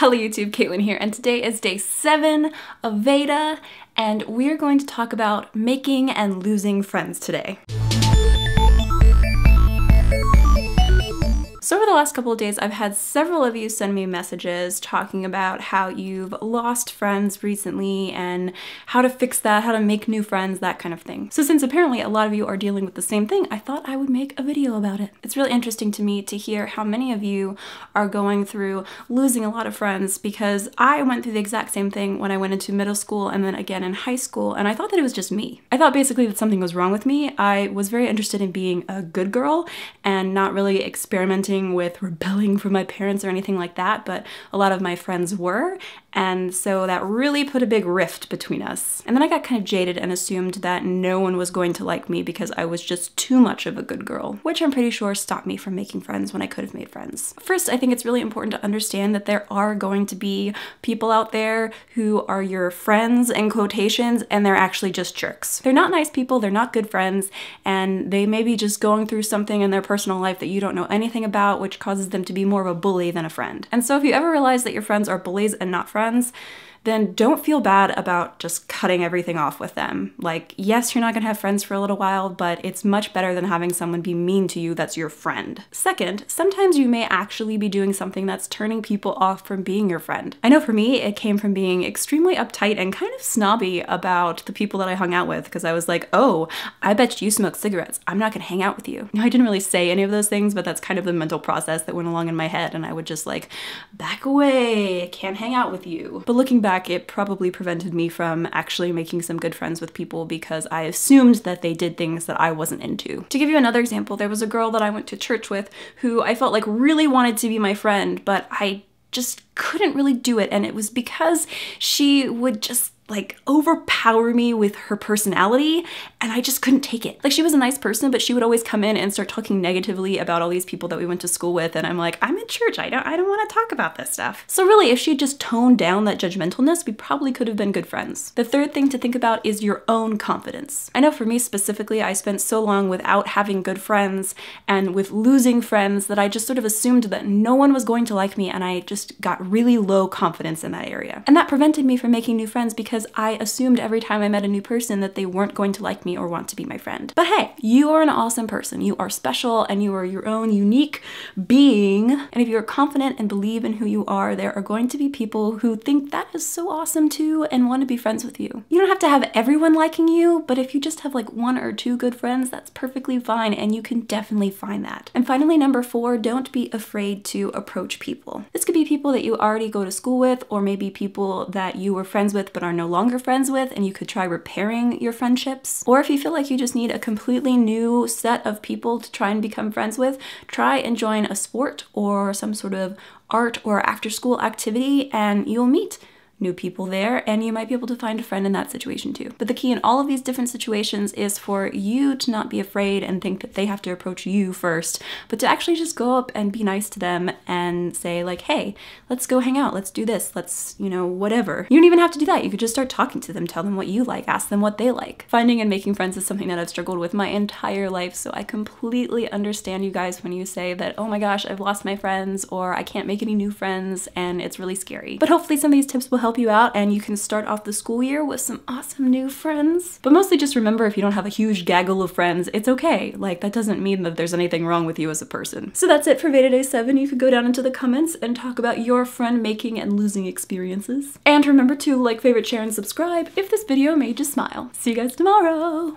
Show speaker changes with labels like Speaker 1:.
Speaker 1: Hello YouTube, Kaitlyn here, and today is day 7 of VEDA, and we're going to talk about making and losing friends today. So over the last couple of days, I've had several of you send me messages talking about how you've lost friends recently and how to fix that, how to make new friends, that kind of thing. So since apparently a lot of you are dealing with the same thing, I thought I would make a video about it. It's really interesting to me to hear how many of you are going through losing a lot of friends, because I went through the exact same thing when I went into middle school and then again in high school, and I thought that it was just me. I thought basically that something was wrong with me. I was very interested in being a good girl and not really experimenting with rebelling from my parents or anything like that, but a lot of my friends were, and so that really put a big rift between us. And then I got kind of jaded and assumed that no one was going to like me because I was just too much of a good girl, which I'm pretty sure stopped me from making friends when I could have made friends. First, I think it's really important to understand that there are going to be people out there who are your friends in quotations, and they're actually just jerks. They're not nice people, they're not good friends, and they may be just going through something in their personal life that you don't know anything about, which causes them to be more of a bully than a friend. And so if you ever realize that your friends are bullies and not friends, then don't feel bad about just cutting everything off with them. Like, yes, you're not gonna have friends for a little while, but it's much better than having someone be mean to you that's your friend. Second, sometimes you may actually be doing something that's turning people off from being your friend. I know for me, it came from being extremely uptight and kind of snobby about the people that I hung out with, because I was like, oh, I bet you smoke cigarettes, I'm not gonna hang out with you. I didn't really say any of those things, but that's kind of the mental process that went along in my head, and I would just like, back away, I can't hang out with you. But looking back, it probably prevented me from actually making some good friends with people because I assumed that they did things that I wasn't into. To give you another example, there was a girl that I went to church with who I felt like really wanted to be my friend, but I just couldn't really do it, and it was because she would just like overpower me with her personality, and I just couldn't take it. Like, she was a nice person, but she would always come in and start talking negatively about all these people that we went to school with, and I'm like, I'm in church, I don't want to talk about this stuff. So really, if she just toned down that judgmentalness, we probably could have been good friends. The third thing to think about is your own confidence. I know for me specifically, I spent so long without having good friends and with losing friends that I just sort of assumed that no one was going to like me, and I just got really low confidence in that area. And that prevented me from making new friends because I assumed every time I met a new person that they weren't going to like me or want to be my friend. But hey, you are an awesome person. You are special and you are your own unique being. And if you're confident and believe in who you are, there are going to be people who think that is so awesome too and want to be friends with you. You don't have to have everyone liking you, but if you just have like 1 or 2 good friends, that's perfectly fine, and you can definitely find that. And finally, number 4, don't be afraid to approach people. This could be people that you already go to school with, or maybe people that you were friends with but are no longer friends with, and you could try repairing your friendships. Or if you feel like you just need a completely new set of people to try and become friends with, try and join a sport or some sort of art or after school activity, and you'll meet new people there, and you might be able to find a friend in that situation too. But the key in all of these different situations is for you to not be afraid and think that they have to approach you first, but to actually just go up and be nice to them and say like, hey, let's go hang out, let's do this, let's, you know, whatever. You don't even have to do that. You could just start talking to them, tell them what you like, ask them what they like. Finding and making friends is something that I've struggled with my entire life, so I completely understand you guys when you say that, oh my gosh, I've lost my friends, or I can't make any new friends, and it's really scary. But hopefully some of these tips will help you out and you can start off the school year with some awesome new friends. But mostly just remember, if you don't have a huge gaggle of friends, it's okay. Like, that doesn't mean that there's anything wrong with you as a person. So that's it for VEDA Day 7. You could go down into the comments and talk about your friend making and losing experiences. And remember to like, favorite, share, and subscribe if this video made you smile. See you guys tomorrow!